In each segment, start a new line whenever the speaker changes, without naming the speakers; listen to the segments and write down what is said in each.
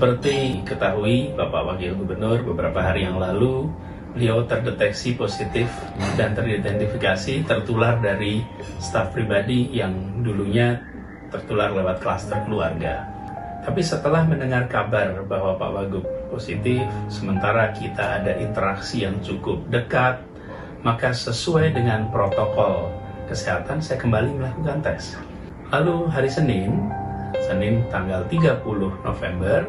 Seperti ketahui Bapak Wakil Gubernur, beberapa hari yang lalu beliau terdeteksi positif dan teridentifikasi tertular dari staf pribadi yang dulunya tertular lewat klaster keluarga. Tapi setelah mendengar kabar bahwa Pak Wagub positif, sementara kita ada interaksi yang cukup dekat, maka sesuai dengan protokol kesehatan saya kembali melakukan tes. Lalu hari Senin tanggal 30 November,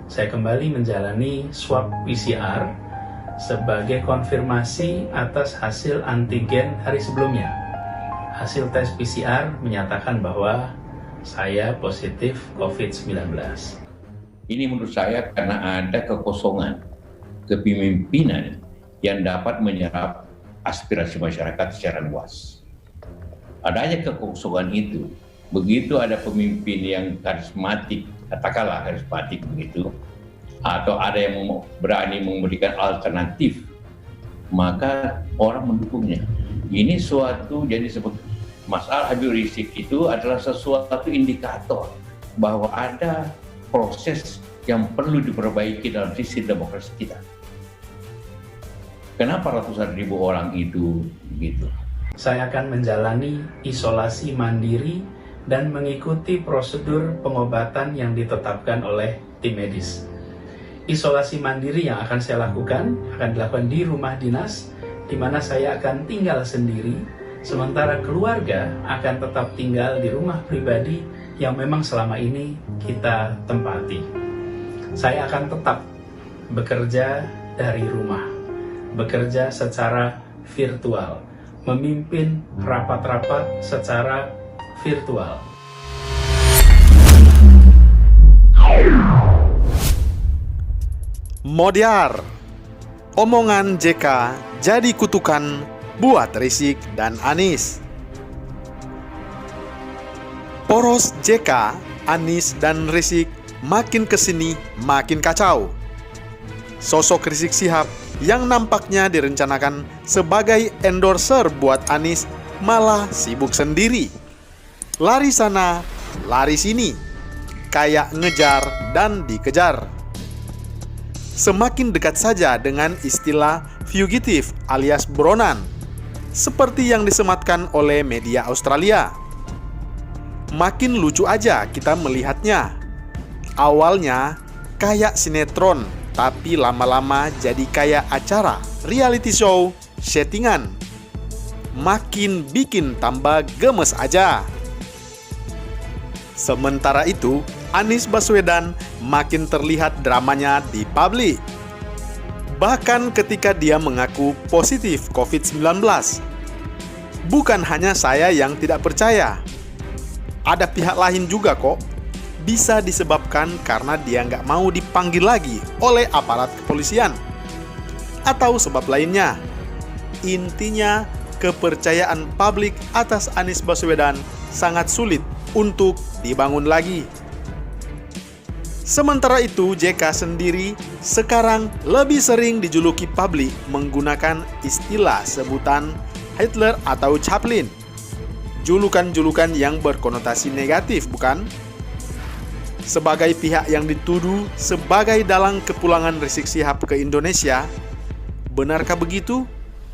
saya kembali menjalani swab PCR sebagai konfirmasi atas hasil antigen hari sebelumnya. Hasil tes PCR menyatakan bahwa saya positif COVID-19.
Ini menurut saya karena ada kekosongan kepemimpinan yang dapat menyerap aspirasi masyarakat secara luas. Adanya kekosongan itu, begitu ada pemimpin yang karismatik, katakanlah karismatik begitu, atau ada yang berani memberikan alternatif, maka orang mendukungnya. Ini suatu, jadi seperti masalah Habib Rizik itu adalah sesuatu indikator bahwa ada proses yang perlu diperbaiki dalam sistem demokrasi kita. Kenapa ratusan ribu orang itu begitu?
Saya akan menjalani isolasi mandiri dan mengikuti prosedur pengobatan yang ditetapkan oleh tim medis. Isolasi mandiri yang akan saya lakukan akan dilakukan di rumah dinas, di mana saya akan tinggal sendiri, sementara keluarga akan tetap tinggal di rumah pribadi yang memang selama ini kita tempati. Saya akan tetap bekerja dari rumah, bekerja secara virtual, memimpin rapat-rapat secara virtual.
Modiar, omongan JK jadi kutukan buat Rizik dan Anies. Poros JK, Anies dan Rizik makin kesini makin kacau. Sosok Rizik Syihab yang nampaknya direncanakan sebagai endorser buat Anies malah sibuk sendiri. Lari sana, lari sini, kayak ngejar dan dikejar. Semakin dekat saja dengan istilah fugitif alias buronan, seperti yang disematkan oleh media Australia. Makin lucu aja kita melihatnya. Awalnya kayak sinetron, tapi lama-lama jadi kayak acara reality show settingan. Makin bikin tambah gemes aja. Sementara itu, Anies Baswedan makin terlihat dramanya di publik. Bahkan ketika dia mengaku positif COVID-19. Bukan hanya saya yang tidak percaya. Ada pihak lain juga kok. Bisa disebabkan karena dia nggak mau dipanggil lagi oleh aparat kepolisian. Atau sebab lainnya. Intinya, kepercayaan publik atas Anies Baswedan sangat sulit untuk dibangun lagi. Sementara itu, JK sendiri sekarang lebih sering dijuluki publik menggunakan istilah sebutan Hitler atau Chaplin. Julukan-julukan yang berkonotasi negatif, bukan? Sebagai pihak yang dituduh sebagai dalang kepulangan Rizik Syihab ke Indonesia, benarkah begitu?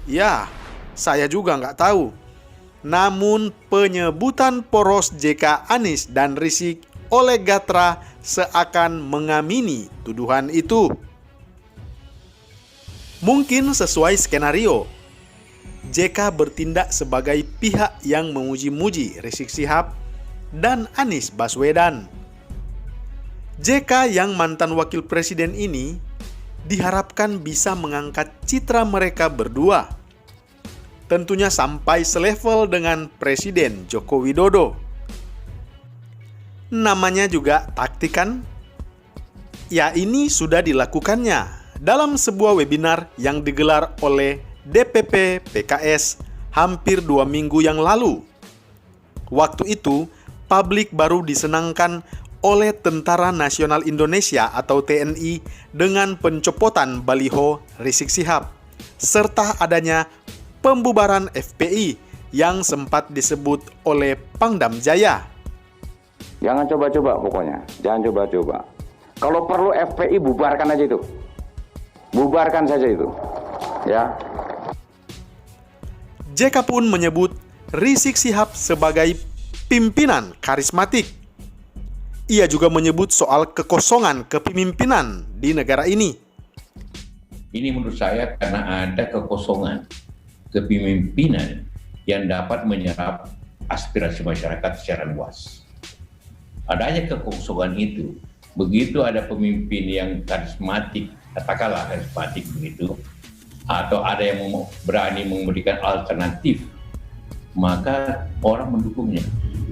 Ya, saya juga nggak tahu. Namun penyebutan poros JK Anies dan Rizik oleh Gatra seakan mengamini tuduhan itu. Mungkin sesuai skenario, JK bertindak sebagai pihak yang memuji-muji Rizik Syihab dan Anies Baswedan. JK yang mantan wakil presiden ini diharapkan bisa mengangkat citra mereka berdua. Tentunya sampai selevel dengan Presiden Joko Widodo. Namanya juga taktik kan? Ya, ini sudah dilakukannya dalam sebuah webinar yang digelar oleh DPP PKS hampir 2 minggu yang lalu. Waktu itu, publik baru disenangkan oleh Tentara Nasional Indonesia atau TNI dengan pencopotan baliho Rizik Syihab, serta adanya pembubaran FPI yang sempat disebut oleh Pangdam Jaya.
Jangan coba-coba pokoknya, jangan coba-coba. Kalau perlu FPI bubarkan aja itu. Bubarkan saja itu. Ya.
JK pun menyebut Rizik Syihab sebagai pimpinan karismatik. Ia juga menyebut soal kekosongan kepemimpinan di negara ini.
Ini menurut saya karena ada kekosongan kepemimpinan yang dapat menyerap aspirasi masyarakat secara luas. Adanya kekosongan itu, begitu ada pemimpin yang karismatik, katakanlah karismatik begitu, atau ada yang berani memberikan alternatif, maka orang mendukungnya.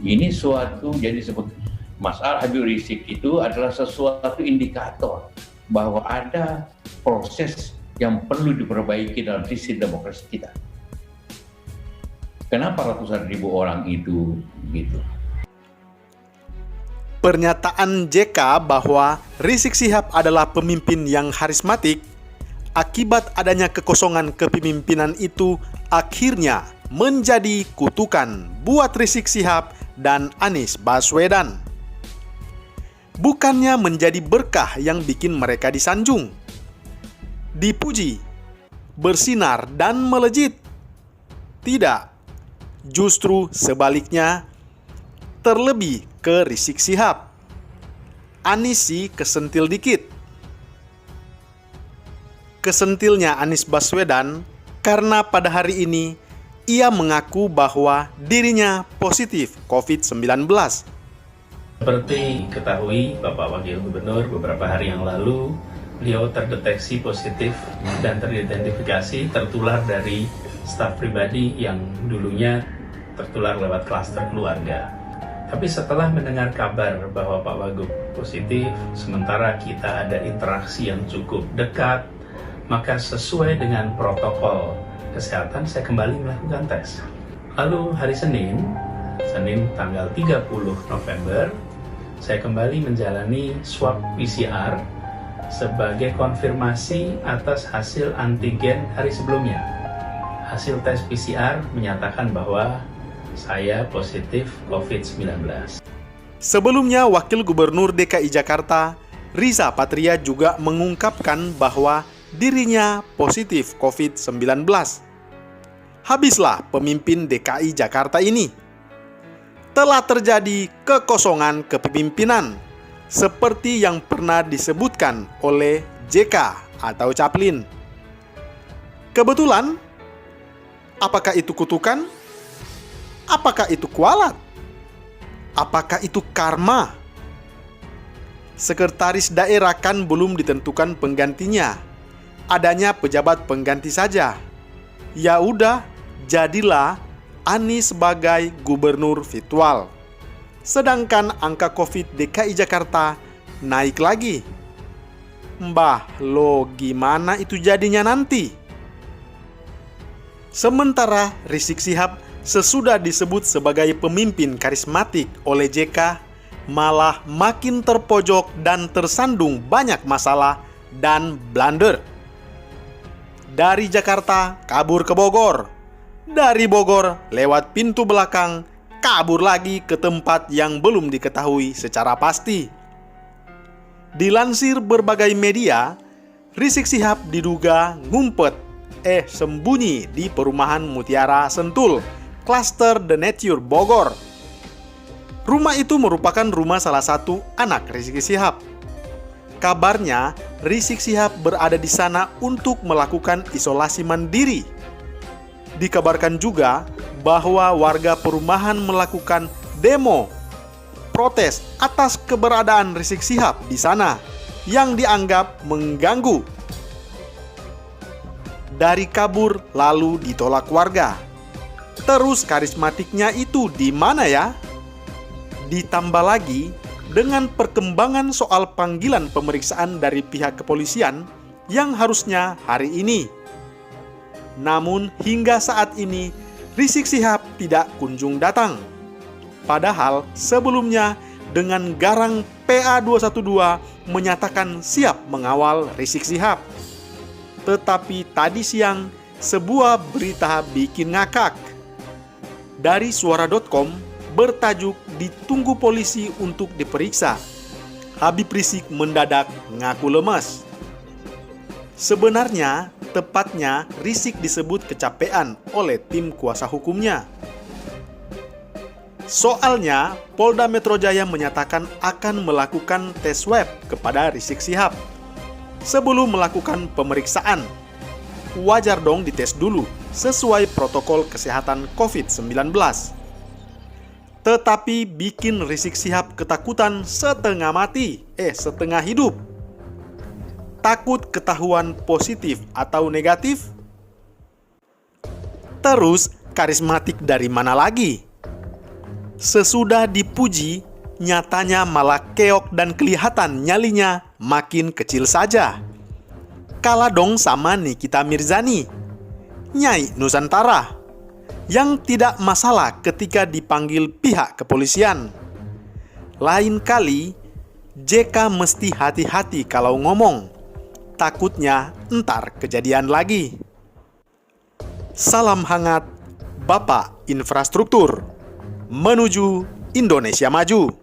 Ini suatu, jadi seperti masalah Habib Rizik itu adalah sesuatu indikator bahwa ada proses yang perlu diperbaiki dalam sistem demokrasi kita. Kenapa ratusan ribu orang itu begitu?
Pernyataan JK bahwa Rizik Syihab adalah pemimpin yang karismatik akibat adanya kekosongan kepemimpinan itu akhirnya menjadi kutukan buat Rizik Syihab dan Anies Baswedan. Bukannya menjadi berkah yang bikin mereka disanjung, dipuji, bersinar dan melejit. Tidak, justru sebaliknya, terlebih ke Rizik Syihab. Anies sih kesentil dikit. Kesentilnya Anies Baswedan karena pada hari ini ia mengaku bahwa dirinya positif COVID-19.
Seperti ketahui Bapak Wakil Gubernur, beberapa hari yang lalu beliau terdeteksi positif dan teridentifikasi tertular dari staf pribadi yang dulunya tertular lewat klaster keluarga. Tapi setelah mendengar kabar bahwa Pak Wagub positif, sementara kita ada interaksi yang cukup dekat, maka sesuai dengan protokol kesehatan saya kembali melakukan tes. Lalu hari Senin tanggal 30 November, saya kembali menjalani swab PCR sebagai konfirmasi atas hasil antigen hari sebelumnya. Hasil tes PCR menyatakan bahwa saya positif COVID-19.
Sebelumnya, Wakil Gubernur DKI Jakarta, Riza Patria juga mengungkapkan bahwa dirinya positif COVID-19. Habislah pemimpin DKI Jakarta ini. Telah terjadi kekosongan kepemimpinan, seperti yang pernah disebutkan oleh JK atau Chaplin. Kebetulan, apakah itu kutukan? Apakah itu kualat? Apakah itu karma? Sekretaris daerah kan belum ditentukan penggantinya. Adanya pejabat pengganti saja. Ya udah, jadilah Anies sebagai gubernur virtual. Sedangkan angka COVID DKI Jakarta naik lagi. Mbah, lo gimana itu jadinya nanti? Sementara Rizik Syihab sesudah disebut sebagai pemimpin karismatik oleh JK, malah makin terpojok dan tersandung banyak masalah dan blunder. Dari Jakarta kabur ke Bogor, dari Bogor lewat pintu belakang kabur lagi ke tempat yang belum diketahui secara pasti. Dilansir berbagai media, Rizik Syihab diduga sembunyi di perumahan Mutiara Sentul, klaster The Nature Bogor. Rumah itu merupakan rumah salah satu anak Rizik Syihab. Kabarnya, Rizik Syihab berada di sana untuk melakukan isolasi mandiri. Dikabarkan juga bahwa warga perumahan melakukan demo protes atas keberadaan Rizik Syihab di sana yang dianggap mengganggu. Dari kabur lalu ditolak warga. Terus karismatiknya itu di mana ya? Ditambah lagi dengan perkembangan soal panggilan pemeriksaan dari pihak kepolisian yang harusnya hari ini. Namun hingga saat ini Rizik Syihab tidak kunjung datang. Padahal sebelumnya dengan garang PA212 menyatakan siap mengawal Rizik Syihab. Tetapi tadi siang sebuah berita bikin ngakak. Dari suara.com bertajuk ditunggu polisi untuk diperiksa. Habib Rizik mendadak ngaku lemas. Sebenarnya, tepatnya Rizik disebut kecapean oleh tim kuasa hukumnya. Soalnya, Polda Metro Jaya menyatakan akan melakukan tes swab kepada Rizik Syihab sebelum melakukan pemeriksaan. Wajar dong dites dulu sesuai protokol kesehatan COVID-19. Tetapi bikin Rizik Syihab ketakutan setengah hidup. Takut ketahuan positif atau negatif? Terus, karismatik dari mana lagi? Sesudah dipuji, nyatanya malah keok dan kelihatan nyalinya makin kecil saja. Kalah dong sama Nikita Mirzani, Nyai Nusantara, yang tidak masalah ketika dipanggil pihak kepolisian. Lain kali, JK mesti hati-hati kalau ngomong. Takutnya entar kejadian lagi. Salam hangat, Bapak Infrastruktur. Menuju Indonesia Maju.